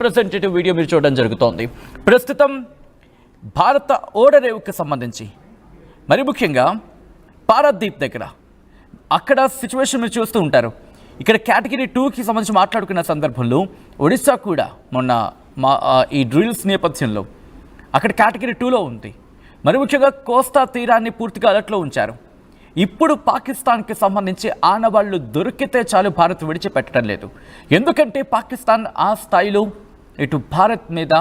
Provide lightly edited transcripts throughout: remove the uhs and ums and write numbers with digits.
ప్రెజెంటేటివ్ video మీరు చూడడం జరుగుతోంది. ప్రస్తుతం భారత ఓడరేవుకి సంబంధించి మరి ముఖ్యంగా పారదీప్ దగ్గర అక్కడ సిచ్యువేషన్ మీరు చూస్తూ ఉంటారు. ఇక్కడ కేటగిరీ 2కి సంబంధించి మాట్లాడుకున్న సందర్భంలో ఒడిశా కూడా మొన్న ఈ డ్రిల్స్ నేపథ్యంలో అక్కడ కేటగిరీ 2లో ఉంది. మరి ముఖ్యంగా కోస్తా తీరాన్ని పూర్తిగా అలర్ట్లో ఉంచారు. ఇప్పుడు పాకిస్తాన్కి సంబంధించి ఆనవాళ్లు దొరికితే చాలు భారత్ విడిచిపెట్టడం లేదు. ఎందుకంటే పాకిస్తాన్ ఆ స్థాయిలో ఇటు భారత్ మీద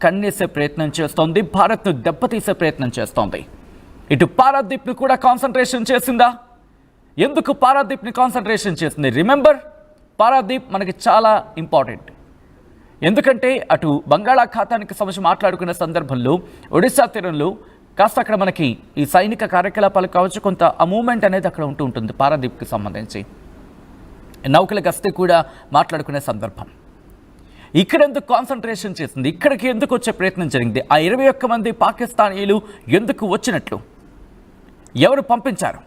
కన్నేసే ప్రయత్నం చేస్తోంది, భారత్ను దెబ్బతీసే ప్రయత్నం చేస్తోంది. ఇటు పారాదీప్ను కూడా కాన్సన్ట్రేషన్ చేసిందా? ఎందుకు పారాదీప్ని కాన్సన్ట్రేషన్ చేసింది? రిమెంబర్, పారాదీప్ మనకి చాలా ఇంపార్టెంట్. ఎందుకంటే అటు బంగాళాఖాతానికి సంబంధించి మాట్లాడుకున్న సందర్భంలో ఒడిశా తీరంలో కాస్త అక్కడ మనకి ఈ సైనిక కార్యకలాపాలు కావచ్చు, కొంత ఆ మూమెంట్ అనేది అక్కడ ఉంటుంది. పారాదీప్కి సంబంధించి నౌకల గస్తీ కూడా మాట్లాడుకునే సందర్భం. ఇక్కడ ఎందుకు కాన్సన్ట్రేషన్ చేసింది? ఇక్కడికి ఎందుకు వచ్చే ప్రయత్నం జరిగింది? ఆ 21 మంది పాకిస్తానీయులు ఎందుకు వచ్చినట్లు? ఎవరు పంపించారు?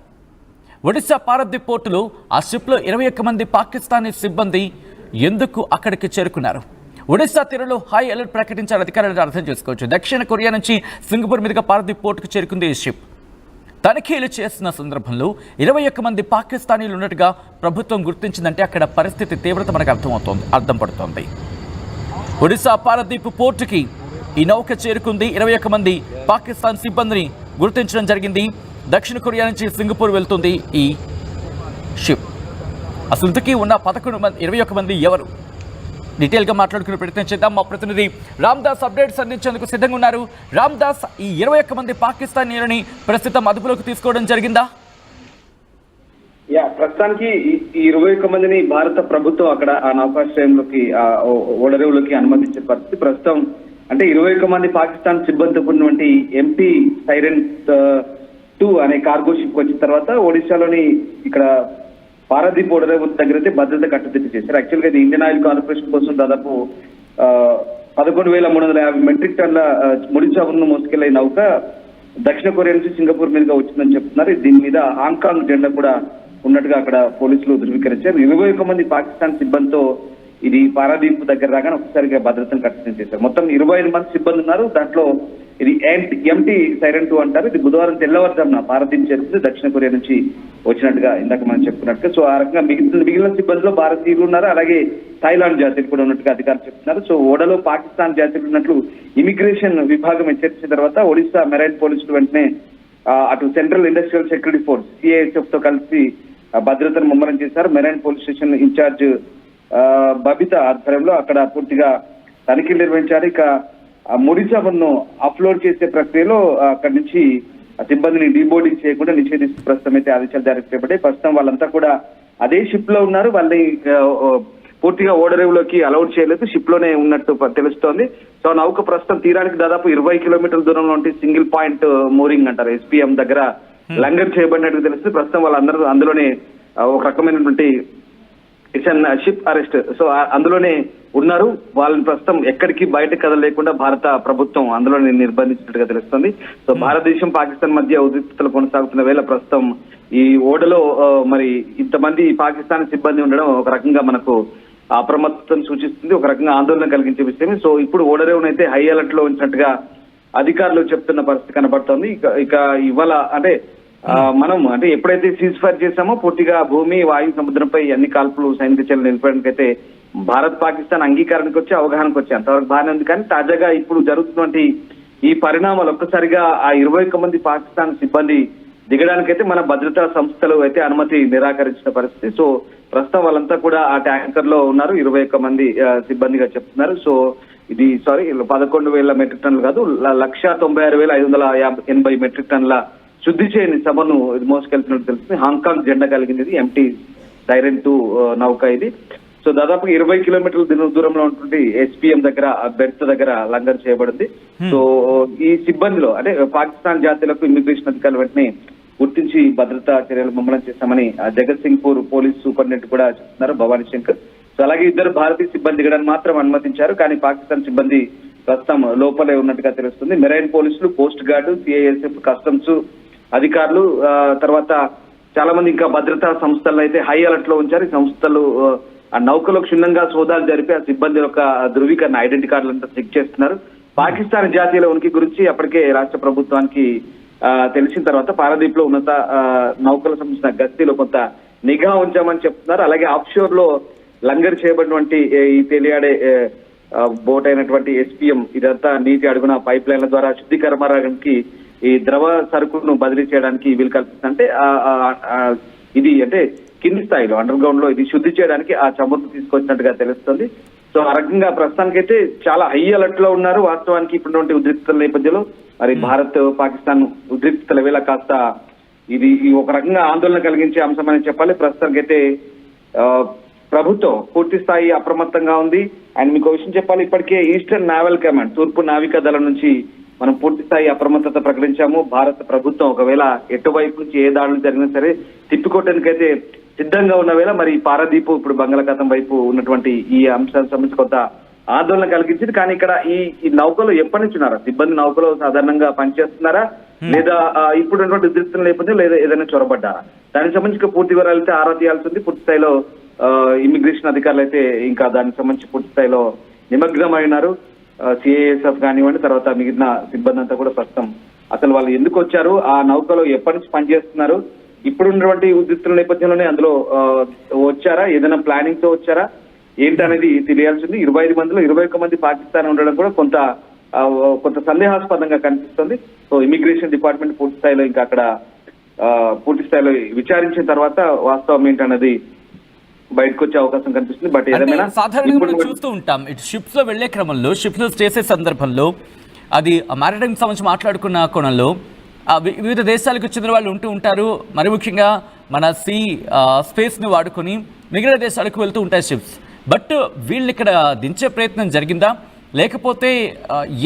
ఒడిశా పారదీప్ పోర్టులో ఆ షిప్లో 21 మంది పాకిస్తానీ సిబ్బంది ఎందుకు అక్కడికి చేరుకున్నారు? ఒడిశా తీరంలో హై అలర్ట్ ప్రకటించారు అధికారులను అర్థం చేసుకోవచ్చు. దక్షిణ కొరియా నుంచి సింగపూర్ మీదుగా పారదీప్ పోర్టుకు చేరుకుంది ఈ షిప్. తనిఖీలు చేస్తున్న సందర్భంలో 21 మంది పాకిస్తానీలు ఉన్నట్టుగా ప్రభుత్వం గుర్తించిందంటే అక్కడ పరిస్థితి తీవ్రత మనకు అర్థం పడుతోంది. ఒడిశా పారదీప్ పోర్టుకి ఈ నౌక చేరుకుంది. 21 మంది పాకిస్తాన్ సిబ్బందిని గుర్తించడం జరిగింది. దక్షిణ కొరియా నుంచి సింగపూర్ వెళ్తుంది ఈ షిప్. అసలు ఇంతకీ ఉన్న 21 మంది ఎవరు? డీటెయిల్గా మాట్లాడుకునే ప్రయత్నం చేద్దాం. మా ప్రతినిధి రామ్దాస్ అప్డేట్స్ అందించేందుకు సిద్ధంగా ఉన్నారు. రామ్దాస్, ఈ 21 మంది పాకిస్తానీయులని ప్రస్తుతం అదుపులోకి తీసుకోవడం జరిగిందా? ప్రస్తుతానికి ఈ 21 మందిని భారత ప్రభుత్వం అక్కడ ఆ నౌకాశ్రయంలోకి ఓడరేవులోకి అనుమతించే పరిస్థితి ప్రస్తుతం. అంటే 21 మంది పాకిస్తాన్ సిబ్బంది ఉన్నటువంటి ఎంటీ సైరెంట్ 2 అనే కార్గో షిప్ వచ్చిన తర్వాత ఒడిశాలోని ఇక్కడ పారదీప్ ఓడరేవు దగ్గర అయితే భద్రత కట్టుదిట్టు చేశారు. యాక్చువల్ గా ఇది ఇండియన్ ఆయిల్ కార్పొరేషన్ కోసం దాదాపు 11,350 మెట్రిక్ టన్ల ముడి చమురును మోసుకెళ్లే నౌక దక్షిణ కొరియా నుంచి సింగపూర్ మీదుగా వచ్చిందని చెప్తున్నారు. దీని మీద హాంకాంగ్ జెండా కూడా ఉన్నట్టుగా అక్కడ పోలీసులు ధృవీకరించారు. 21 మంది పాకిస్తాన్ సిబ్బందితో ఇది పారాదీప్ దగ్గర రాగానే ఒకసారిగా భద్రతను కట్టుదిట్టు చేశారు. మొత్తం 25 మంది సిబ్బంది ఉన్నారు. దాంట్లో ఇది ఎంటీ సైరన్ 2 అంటారు. ఇది బుధవారం తెల్లవారుజామున పారాదీప్ చేరుకుంది దక్షిణ కొరియా నుంచి వచ్చినట్టుగా ఇందాక మనం చెప్పుకున్నట్టుగా. సో ఆ రకంగా మిగిలిన సిబ్బందిలో భారతీయులు ఉన్నారు, అలాగే థాయిలాండ్ జాతీయులు కూడా ఉన్నట్టుగా అధికారులు చెప్తున్నారు. సో ఓడలో పాకిస్తాన్ జాతీయులు ఉన్నట్లు ఇమిగ్రేషన్ విభాగం హెచ్చరించిన తర్వాత ఒడిశా మెరైన్ పోలీసులు వెంటనే అటు central industrial security force CISF తో కలిసి భద్రతను ముమ్మరం చేశారు. Marine police station incharge Babitha ఆధ్వర్యంలో అక్కడ పూర్తిగా తనిఖీలు నిర్వహించారు. ఇక ముడి చమురును అప్లోడ్ చేసే ప్రక్రియలో అక్కడి నుంచి సిబ్బందిని డీబోర్డింగ్ చేయకుండా నిషేధిస్తూ ప్రస్తుతం అయితే ఆదేశాలు జారీ చేయబడ్డాయి. ప్రస్తుతం వాళ్ళంతా కూడా అదే షిప్ లో ఉన్నారు. వాళ్ళని పూర్తిగా ఓడరేవులోకి అలౌడ్ చేయలేదు, షిప్ లోనే ఉన్నట్టు తెలుస్తోంది. సో నౌక ప్రస్తుతం తీరానికి దాదాపు 20 కిలోమీటర్ల దూరంలో ఉంటే సింగిల్ పాయింట్ మోరింగ్ అంటారు SPM దగ్గర లంగర్ చేయబడినట్టు తెలుస్తుంది. ప్రస్తుతం వాళ్ళందరూ అందులోనే ఒక రకమైనటువంటి షిప్ అరెస్ట్, సో అందులోనే ఉన్నారు. వాళ్ళని ప్రస్తుతం ఎక్కడికి బయట కదలేకుండా భారత ప్రభుత్వం అందులోనే నిర్బంధించినట్టుగా తెలుస్తుంది. సో భారతదేశం పాకిస్తాన్ మధ్య ఉద్రిక్తతలు కొనసాగుతున్న వేళ ప్రస్తుతం ఈ ఓడలో మరి ఇంతమంది పాకిస్తాన్ సిబ్బంది ఉండడం ఒక రకంగా మనకు అప్రమత్తతను సూచిస్తుంది, ఒక రకంగా ఆందోళన కలిగించే విషయమే. సో ఇప్పుడు ఓడరేవునైతే హై అలర్ట్ లో ఉంచినట్టుగా అధికారులు చెప్తున్న పరిస్థితి కనబడుతోంది. ఇక ఇవాళ అంటే మనం అంటే ఎప్పుడైతే సీజ్ ఫైర్ చేశామో పూర్తిగా భూమి, వాయు, సముద్రంపై అన్ని కాల్పులు సైనిక చర్యలు నిలిపడానికి అయితే భారత్ పాకిస్తాన్ అంగీకారానికి వచ్చి అవగాహనకు వచ్చి అంతవరకు బాగానే ఉంది. కానీ తాజాగా ఇప్పుడు జరుగుతున్నటువంటి ఈ పరిణామాలు ఒక్కసారిగా ఆ 21 మంది పాకిస్తాన్ సిబ్బంది దిగడానికైతే మన భద్రతా సంస్థలు అయితే అనుమతి నిరాకరించిన పరిస్థితి. సో ప్రస్తుతం వాళ్ళంతా కూడా ఆ ట్యాంకర్ లో ఉన్నారు. 21 మంది సిబ్బందిగా చెప్తున్నారు. సో ఇది 11,000 మెట్రిక్ టన్నులు కాదు, 1,96,580 మెట్రిక్ టన్నుల శుద్ధి చేయని సభను మోసుకెళ్తున్నట్టు తెలుస్తుంది. హాంకాంగ్ జెండా కలిగింది ఎంటీ సైరన్ 2 నౌక ఇది. సో దాదాపు 20 కిలోమీటర్ల దూరంలో ఉంటుంది SPM దగ్గర బెర్త్ దగ్గర లంగర్ చేయబడింది. సో ఈ సిబ్బందిలో అంటే పాకిస్తాన్ జాతీయులకు ఇమిగ్రేషన్ అధికారులు వెంటనే గుర్తించి భద్రతా చర్యలు ముమ్మరం చేశామని జగత్ సింగ్పూర్ పోలీస్ సూపరింటెండెంట్ కూడా చెప్తున్నారు, భవానీ శంకర్. సో అలాగే 2 భారతీయ సిబ్బంది దిగడానికి మాత్రం అనుమతించారు, కానీ పాకిస్తాన్ సిబ్బంది ప్రస్తుతం లోపలే ఉన్నట్టుగా తెలుస్తుంది. మెరైన్ పోలీసులు, కోస్ట్ గార్డు, CISF, కస్టమ్స్ అధికారులు, తర్వాత చాలా మంది ఇంకా భద్రతా సంస్థలను అయితే హై అలర్ట్ లో ఉంచారు. ఈ సంస్థలు ఆ నౌకలో క్షుణ్ణంగా సోదాలు జరిపి ఆ సిబ్బంది యొక్క ధృవీకరణ ఐడెంటిటీ కార్డులంతా చెక్ చేస్తున్నారు. పాకిస్తాన్ జాతీయుల ఉనికి గురించి అప్పటికే రాష్ట్ర ప్రభుత్వానికి తెలిసిన తర్వాత పారాదీప్ లో ఉన్నత నౌకలకు సంబంధించిన గస్తీలో కొంత నిఘా ఉంచామని చెప్తున్నారు. అలాగే ఆఫ్షోర్ లో లంగర్ చేయబడినటువంటి ఈ తేలియాడే బోట్ అయినటువంటి SPM ఇదంతా నీటి అడుగున పైప్ లైన్ల ద్వారా శుద్ధి కర్మాగారానికి ఈ ద్రవ సరుకును బదిలీ చేయడానికి వీలు కల్పిస్తుంది. అంటే ఇది అంటే కింది స్థాయిలో అండర్ గ్రౌండ్ లో ఇది శుద్ధి చేయడానికి ఆ చమురును తీసుకొచ్చినట్టుగా తెలుస్తుంది. సో ఆ రకంగా ప్రస్తుతానికైతే చాలా హై అలర్ట్ లో ఉన్నారు. వాస్తవానికి ఇప్పుడున్నటువంటి ఉద్రిక్తల నేపథ్యంలో మరి భారత్ పాకిస్తాన్ ఉద్రిక్తల వేళ కాస్త ఇది ఒక రకంగా ఆందోళన కలిగించే అంశం అని చెప్పాలి. ప్రస్తుతానికైతే ప్రభుత్వం పూర్తి స్థాయి అప్రమత్తంగా ఉంది. అండ్ మీకు విషయం చెప్పాలి, ఇప్పటికే ఈస్టర్న్ నావల్ కమాండ్ తూర్పు నావికా దళం నుంచి మనం పూర్తి స్థాయి అప్రమత్తత ప్రకటించాము. భారత ప్రభుత్వం ఒకవేళ ఎటువైపు నుంచి ఏ దాడులు జరిగినా సరే తిప్పికొట్టడానికైతే సిద్ధంగా ఉన్న వేళ మరి పారాదీపు ఇప్పుడు బంగాళాఖాతం వైపు ఉన్నటువంటి ఈ అంశాలకు సంబంధించి కొంత ఆందోళన కలిగించింది. కానీ ఇక్కడ ఈ నౌకలో ఎప్పటి నుంచి ఉన్నారా సిబ్బంది నౌకలో సాధారణంగా పనిచేస్తున్నారా లేదా ఇప్పుడు ఉన్నటువంటి ఉద్రిక్తుల నేపథ్యం లేదా ఏదైనా చొరబడ్డారా దానికి సంబంధించి పూర్తి వివరాలు అయితే ఆరా తీయాల్సి ఉంది. పూర్తి స్థాయిలో ఇమిగ్రేషన్ అధికారులు అయితే ఇంకా దానికి సంబంధించి పూర్తి స్థాయిలో నిమగ్నమైనారు. CISF కానివ్వండి, తర్వాత మిగిలిన సిబ్బంది అంతా కూడా ప్రస్తుతం అసలు వాళ్ళు ఎందుకు వచ్చారు, ఆ నౌకలో ఎప్పటి నుంచి పనిచేస్తున్నారు, ఇప్పుడున్నటువంటి ఉద్రిక్తుల నేపథ్యంలోనే అందులో వచ్చారా, ఏదైనా ప్లానింగ్ తో వచ్చారా ఏంటనేది తెలియాల్సింది. 25 మందిలో 21 మంది పాకిస్తాన్ ఉండడం కూడా కొంత సందేహాస్పదంగా కనిపిస్తుంది. సో ఇమిగ్రేషన్ డిపార్ట్మెంట్ పూర్తి స్థాయిలో ఇంకా అక్కడ పూర్తి స్థాయిలో విచారించిన తర్వాత వాస్తవం ఏంటన్నది బయటకు వచ్చే అవకాశం కనిపిస్తుంది. బట్ ఏదైనా సాధారణంగా మనం చూస్తూ ఉంటాం, ఇటు షిప్స్ లో వెళ్లే క్రమంలో షిప్స్ లో చేసే సందర్భంలో అది మారిటైమ్ సంబంధించి మాట్లాడుకున్న కోణంలో వివిధ దేశాలకు చెందిన వాళ్ళు ఉంటూ ఉంటారు. మరి ముఖ్యంగా మన స్పేస్ ని వాడుకొని మిగిలిన దేశాలకు వెళ్తూ ఉంటాయి షిప్స్. బట్ వీళ్ళు ఇక్కడ దించే ప్రయత్నం జరిగిందా, లేకపోతే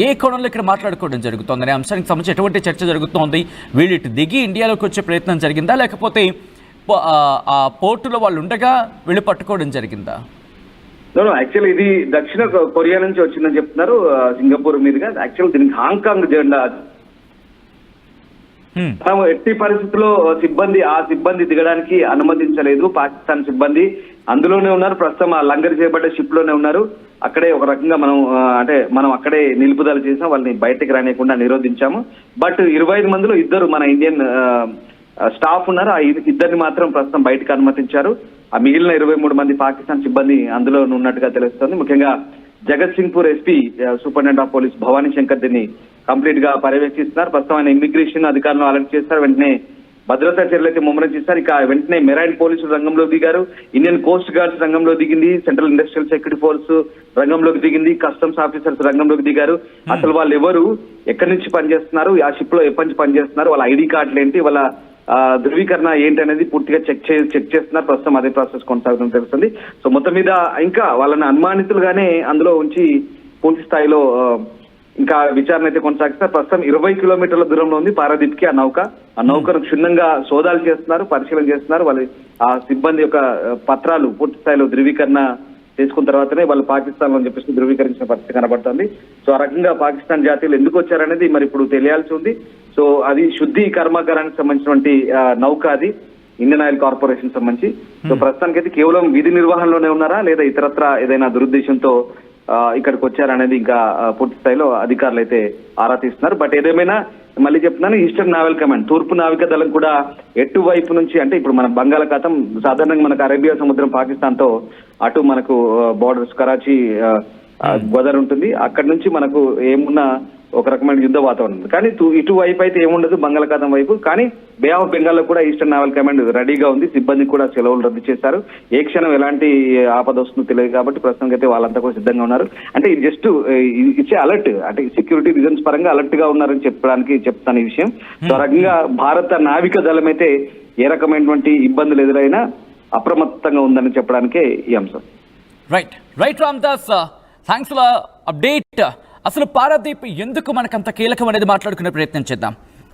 ఏ కోణంలో ఇక్కడ మాట్లాడుకోవడం జరుగుతుంది అనే అంశానికి సంబంధించి ఎటువంటి చర్చ జరుగుతోంది? వీళ్ళు ఇటు దిగి ఇండియాలోకి వచ్చే ప్రయత్నం జరిగిందా, లేకపోతే ఆ పోర్టులో వాళ్ళు ఉండగా వీళ్ళు పట్టుకోవడం జరిగిందా? యాక్చువల్ ఇది దక్షిణ కొరియా నుంచి వచ్చిందని చెప్తున్నారు, సింగపూర్ మీదుగా. యాక్చువల్ దీనికి హాంకాంగ్ జెండా ఎట్టి పరిస్థితుల్లో సిబ్బంది దిగడానికి అనుమతించలేదు. పాకిస్తాన్ సిబ్బంది అందులోనే ఉన్నారు. ప్రస్తుతం ఆ లంగర్ చేయబడ్డ షిప్ లోనే ఉన్నారు. అక్కడే ఒక రకంగా మనం అక్కడే నిలుపుదల చేసాం, వాళ్ళని బయటకు రానియకుండా నిరోధించాము. బట్ 25 మందిలో ఇద్దరు మన ఇండియన్ స్టాఫ్ ఉన్నారు. ఆ ఇద్దరిని మాత్రం ప్రస్తుతం బయటకు అనుమతించారు. ఆ మిగిలిన 23 మంది పాకిస్తాన్ సిబ్బంది అందులో ఉన్నట్టుగా తెలుస్తోంది. ముఖ్యంగా జగత్ Singpur SP superintendent of police Bhavani Shankar దీన్ని కంప్లీట్ గా పర్యవేక్షిస్తున్నారు. ప్రస్తుతం ఆయన ఇమిగ్రేషన్ అధికారులను అలర్ట్ చేస్తారు. వెంటనే భద్రతా చర్యలు అయితే ముమ్మరం చేస్తారు. ఇక వెంటనే మెరైన్ పోలీసులు రంగంలో దిగారు, ఇండియన్ కోస్ట్ గార్డ్స్ రంగంలో దిగింది, సెంట్రల్ ఇండస్ట్రియల్ సెక్యూరిటీ ఫోర్స్ రంగంలోకి దిగింది, కస్టమ్స్ ఆఫీసర్స్ రంగంలోకి దిగారు. అసలు వాళ్ళు ఎవరు, ఎక్కడి నుంచి పనిచేస్తున్నారు, ఆ షిప్ లో ఎప్పటి నుంచి పనిచేస్తున్నారు, వాళ్ళ ID కార్డులు ఏంటి, వాళ్ళ ధృవీకరణ ఏంటి అనేది పూర్తిగా చెక్ చేస్తున్నారు. ప్రస్తుతం అదే ప్రాసెస్ కొనసాగుతుందని తెలుస్తుంది. సో మొత్తం మీద ఇంకా వాళ్ళని అనుమానితులుగానే అందులో ఉంచి పూర్తి స్థాయిలో ఇంకా విచారణ అయితే కొనసాగిస్తారు. ప్రస్తుతం 20 కిలోమీటర్ల దూరంలో ఉంది పారాదీప్ కి ఆ నౌకను క్షుణ్ణంగా సోదాలు చేస్తున్నారు, పరిశీలన చేస్తున్నారు. వాళ్ళు ఆ సిబ్బంది యొక్క పత్రాలు పూర్తి స్థాయిలో ధృవీకరణ చేసుకున్న తర్వాతనే వాళ్ళు పాకిస్తాన్ లో చెప్పేసి ధృవీకరించిన పరిస్థితి కనబడుతుంది. సో ఆ రకంగా పాకిస్తాన్ జాతీయులు ఎందుకు వచ్చారనేది మరి ఇప్పుడు తెలియాల్సి ఉంది. సో అది శుద్ధి కర్మాగారానికి సంబంధించినటువంటి నౌక, అది ఇండియన్ ఆయిల్ కార్పొరేషన్ సంబంధించి. సో ప్రస్తుతానికైతే కేవలం విధి నిర్వహణలోనే ఉన్నారా లేదా ఇతరత్ర ఏదైనా దురుద్దేశంతో ఇక్కడికి వచ్చారనేది ఇంకా పూర్తి స్థాయిలో అధికారులు అయితే ఆరా తీస్తున్నారు. బట్ ఏదేమైనా మళ్ళీ చెప్తున్నాను, ఈస్టర్న్ నావల్ కమాండ్ తూర్పు నావికా దళం కూడా ఎటువైపు నుంచి అంటే ఇప్పుడు మన బంగాళాఖాతం సాధారణంగా మనకు అరేబియా సముద్రం పాకిస్తాన్ తో అటు మనకు బోర్డర్స్ కరాచీ గోదర్ ఉంటుంది. అక్కడి నుంచి మనకు ఏమున్నా ఒక రకమైన యుద్ధ వాతావరణం ఉంది. కానీ ఇటువైపు అయితే ఏముండదు బంగాళాఖాతం వైపు. కానీ బే ఆఫ్ బెంగాల్ లో కూడా ఈస్టర్న్ నావల్ కమాండ్ రెడీగా ఉంది. సిబ్బంది కూడా సెలవులు రద్దు చేశారు. ఏ క్షణం ఎలాంటి ఆపద వస్తుందో తెలియదు కాబట్టి ప్రస్తుతం అయితే వాళ్ళంతా కూడా సిద్ధంగా ఉన్నారు. అంటే ఇది జస్ట్ ఇచ్చే అలర్ట్, అంటే సెక్యూరిటీ రీజన్స్ పరంగా అలర్ట్ గా ఉన్నారని చెప్పడానికి చెప్తాను ఈ విషయం. సో రకంగా భారత నావిక దళం అయితే ఏ రకమైనటువంటి ఇబ్బందులు ఎదురైనా అప్రమత్తంగా ఉందని చెప్పడానికే ఈ అంశం. Right Ramdas, thanks for update. అసలు పారాదీప్ ఎందుకు మనకంత కీలకం అనేది మాట్లాడుకునే ప్రయత్నం చేద్దాం.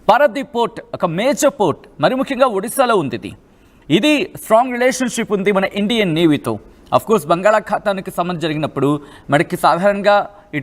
పారాదీప్ పోర్ట్ ఒక మేజర్ పోర్ట్, మరి ముఖ్యంగా ఒడిశాలో ఉంది. ఇది స్ట్రాంగ్ రిలేషన్షిప్ ఉంది మన ఇండియన్ నేవీతో. అఫ్కోర్స్ బంగాళాఖాతానికి సంబంధం జరిగినప్పుడు మనకి సాధారణంగా